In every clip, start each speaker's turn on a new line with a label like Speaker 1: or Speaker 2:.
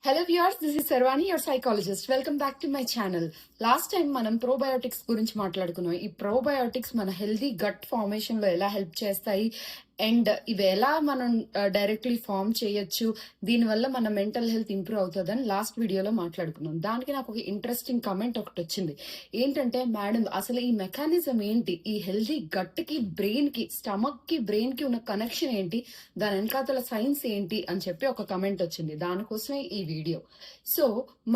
Speaker 1: Hello viewers, this is Sarvani, your psychologist. Welcome back to my channel. Last time మనం probiotics గురించి మాట్లాడుకున్నాం. ఈ probiotics మన healthy gut formation లో ఎలా హెల్ప్ చేస్తాయి అండ్ ఇవి ఎలా మనం డైరెక్ట్లీ ఫార్మ్ చేయొచ్చు, దీనివల్ల మన మెంటల్ హెల్త్ ఇంప్రూవ్ అవుతుందని లాస్ట్ వీడియోలో మాట్లాడుకున్నాం. దానికి నాకు ఒక ఇంట్రెస్టింగ్ కమెంట్ ఒకటి వచ్చింది. ఏంటంటే, మేడం అసలు ఈ మెకానిజం ఏంటి, ఈ హెల్దీ గట్ కి బ్రెయిన్ కి, స్టమక్ కి బ్రెయిన్ కి ఉన్న కనెక్షన్ ఏంటి, దాని వెనకాతల సైన్స్ ఏంటి అని చెప్పి ఒక కమెంట్ వచ్చింది. దానికోసమే ఈ వీడియో. సో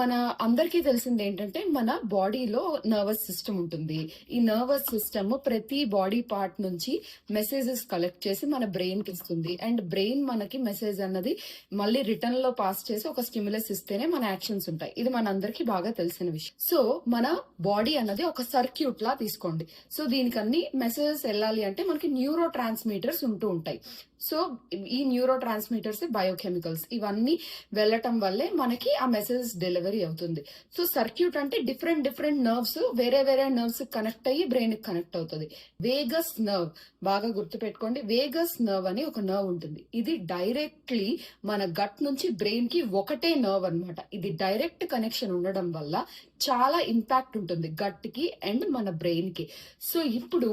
Speaker 1: మన అందరికీ తెలిసింది ఏంటంటే, మన బాడీలో నర్వస్ సిస్టమ్ ఉంటుంది. ఈ నర్వస్ సిస్టమ్ ప్రతి బాడీ పార్ట్ నుంచి మెసేజెస్ కలెక్ట్ చేసి మన బ్రెయిన్ కి ఇస్తుంది. అండ్ బ్రెయిన్ మనకి మెసేజ్ అన్నది మళ్ళీ రిటర్న్ లో పాస్ చేసి ఒక స్టిమ్యులస్ ఇస్తేనే మన యాక్షన్స్ ఉంటాయి. ఇది మన అందరికి బాగా తెలిసిన విషయం. సో మన బాడీ అన్నది ఒక సర్క్యూట్ లా తీసుకోండి. సో దీనికి అన్ని మెసేజెస్ వెళ్ళాలి అంటే మనకి న్యూరో ట్రాన్స్మిటర్స్ ఉంటూ ఉంటాయి. సో ఈ న్యూరో ట్రాన్స్మిటర్స్, బయోకెమికల్స్ ఇవన్నీ వెళ్ళటం వల్లే మనకి ఆ మెసేజ్ డెలివరీ అవుతుంది. సో సర్క్యూట్ అంటే డిఫరెంట్ నర్వ్స్ వేరే నర్వ్స్ కనెక్ట్ అయ్యి బ్రెయిన్ కి కనెక్ట్ అవుతుంది. వేగస్ నర్వ్ బాగా గుర్తు పెట్టుకోండి. వేగస్ నర్వ్ అని ఒక నర్వ్ ఉంటుంది. ఇది డైరెక్ట్లీ మన గట్ నుంచి బ్రెయిన్ కి ఒకటే నర్వ్ అన్నమాట. ఇది డైరెక్ట్ కనెక్షన్ ఉండడం వల్ల చాలా ఇంపాక్ట్ ఉంటుంది గట్ కి అండ్ మన బ్రెయిన్ కి. సో ఇప్పుడు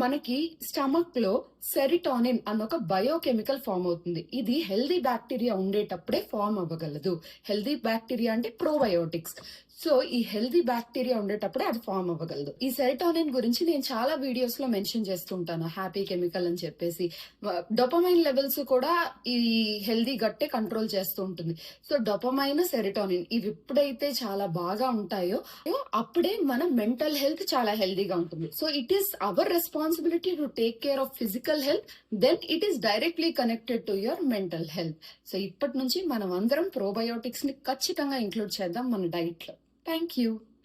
Speaker 1: మనకి స్టమక్ లో సెరిటోనిన్ అన్న ఒక బయోకెమికల్ ఫామ్ అవుతుంది. ఇది హెల్దీ బ్యాక్టీరియా ఉండేటప్పుడే ఫామ్ అవ్వగలదు. హెల్దీ బ్యాక్టీరియా అంటే ప్రోబయోటిక్స్. సో ఈ హెల్దీ బ్యాక్టీరియా ఉండేటప్పుడే అది ఫామ్ అవ్వగలదు. ఈ సెరిటోనిన్ గురించి నేను చాలా వీడియోస్ లో మెన్షన్ చేస్తుంటాను, హ్యాపీ కెమికల్ అని చెప్పేసి. డోపమైన్ లెవెల్స్ కూడా ఈ హెల్దీ గట్టే కంట్రోల్ చేస్తూ ఉంటుంది. సో డోపమైన్, సెరిటోనిన్ ఇవి ఎప్పుడైతే చాలా బాగా ఉంటాయో అప్పుడే మన మెంటల్ హెల్త్ చాలా హెల్దీగా ఉంటుంది. So it is our responsibility to take care of physical health, then it is directly connected to your mental health. So ఇప్పటి నుంచి మనం అందరం ప్రోబయోటిక్స్ ని ఖచ్చితంగా ఇంక్లూడ్ చేద్దాం మన డైట్ లో. Thank you.